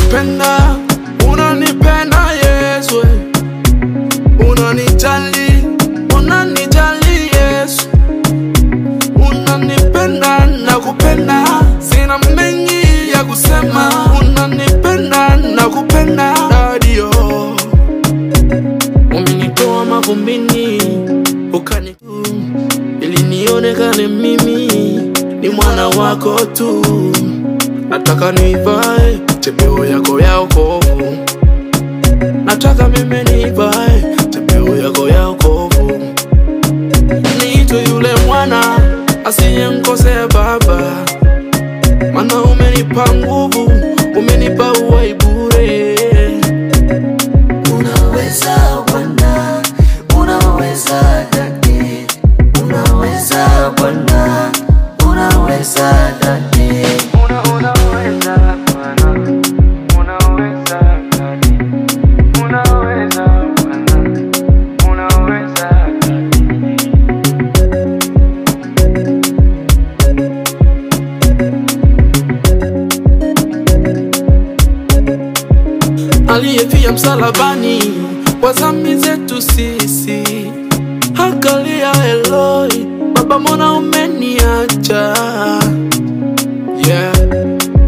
unanipenda, unanipenda Yesu, unanijali, unanijali Yesu, unanipenda na kupenda, sina mengi ya kusema, unanipenda na kupenda Dadio. Umenitoa mavumbini ukaniku ili nionekane mimi ni mwana wako tu. Nataka nivae chepeo yako ya wokovu, nataka mimi nivae chepeo yako ya wokovu. Niitwe yule mwana asiyemkosea baba, maana umenipa nguvu, umenipa uhai bure. Unaweza Bwana, unaweza Daddy, unaweza Bwana, unaweza Daddy, unaweza Bwana, unaweza Daddy, unaweza Bwana, unaweza Daddy. Aliyefia msalabani kwa dhambi zetu sisi, akalia Eloi, Baba mbona umeniacha? Yeah,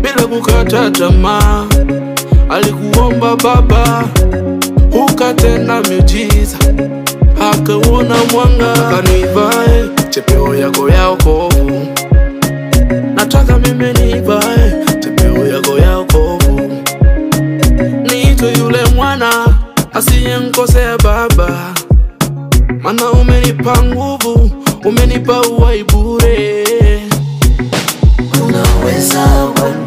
bila kukata tamaa alikuomba Baba, ukatenda miujiza, akauona mwanga. Akanivae chepeo yako ya wokovu, nataka mimi nivae chepeo yako ya wokovu. Niitwe yule mwana asiyemkosea baba, maana umenipa nguvu, umenipa uhai bure. unaweza Bwana.